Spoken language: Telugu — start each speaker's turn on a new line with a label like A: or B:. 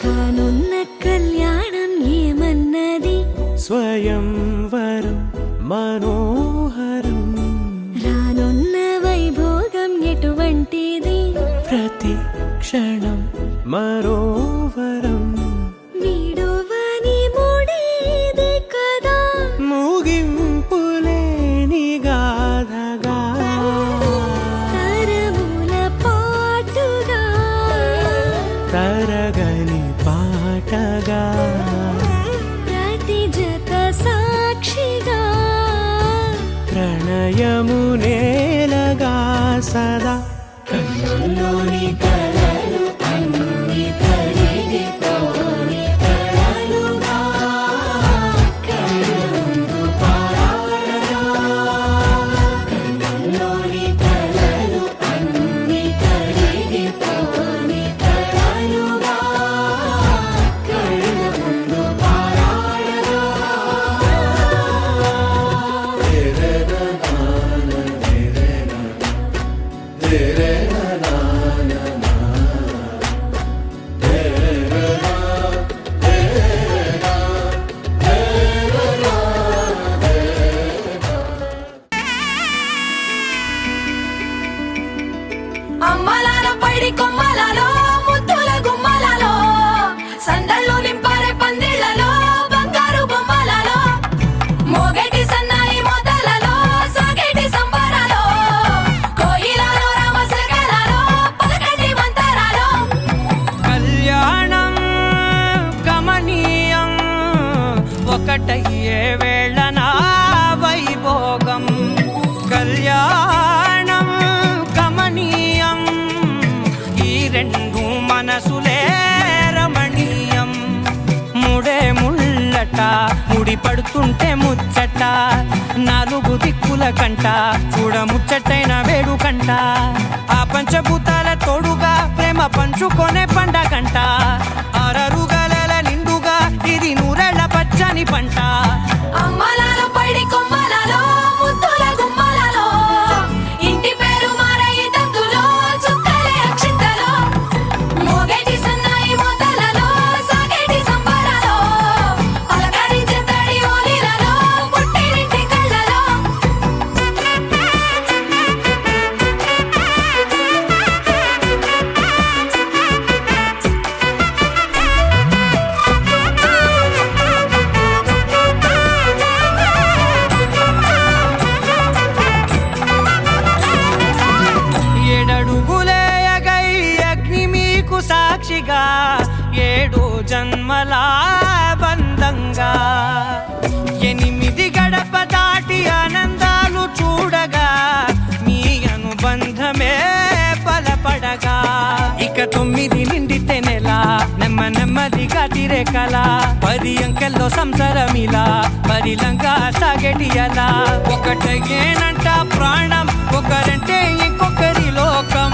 A: రానున్న కళ్యాణం ఏమన్నది
B: స్వయంవరం మనోహరం
A: రానున్న వైభోగం ఎటువంటిది
B: ప్రతి క్షణం మరోవరం
A: వీడోవని మూడేది కదా
B: ముగింపులేని గాథగా
A: తరముల పాటుగా
B: తరగని పాటగా
A: ప్రతి జత సాక్షిగా
B: ప్రణయము నేలగా సదా కన్నుల్లోని కలలు అన్ని కరిగిపోని కలలుగా కళ్ళముందు పారాడగా కన్నుల్లోని కలలు అన్ని కరిగిపోని కలలుగా కళ్ళముందు పారాడగా
C: అమ్మలాల పైడి కొమ్మలలో ముద్దుల గుమ్మలలో సందళ్ళు నింపారే పందిళ్లలో బంగారు బొమ్మలలో మోగేటి సన్నాయి మోతలలో సాగేటి సంబరాలో కోయిలలో రామసగలలో పలకటి మంతరాలో
D: కళ్యాణం గమనీయం ఒకటయ్యే వేళన వైభోగం కళ్యాణం గమనీయం ఈ రెండు మనసులే రమణీయం ముడే ముళ్ళట ముడి పడుతుంటే ముచ్చట నాలుగు దిక్కుల కంట చూడ ముచ్చటైన వేడుకంట ఆ పంచభూతాల తోడుగా ప్రేమ పంచుకొనే పండగంట ఆరరుగల నిండుగా ఇది నూరెళ్ళ పచ్చని పంట
C: అమ్మలాల పైడి కొమ్మలలో ముద్దుల గుమ్మలలో ఇంటి పేరు మారయి తందులో చుక్కలే అక్షింతలో మోగేటి సన్నాయి మోతలలో సాగేటి సంబరాలో పలకరించే తడి ఓలిలలో పుట్టినింటి కళ్ళలో
D: ఏడడుగులే ఎగై అగ్ని మీకు సాక్షిగా ఏడు జన్మల బంధంగా ఎనిమిది గడప దాటి ఆనందాలు చూడగా మీ అనుబంధమే బలపడగా ఇక 9 నిండితే నెల నెమ్మదిగా తిరే కల 10 అంకెల్లో సంసారమిలా పరిలంగా సాగేటి అలా ఒకటేనంట ప్రాణం ఒకరంటే ఇంకొకరి లోకం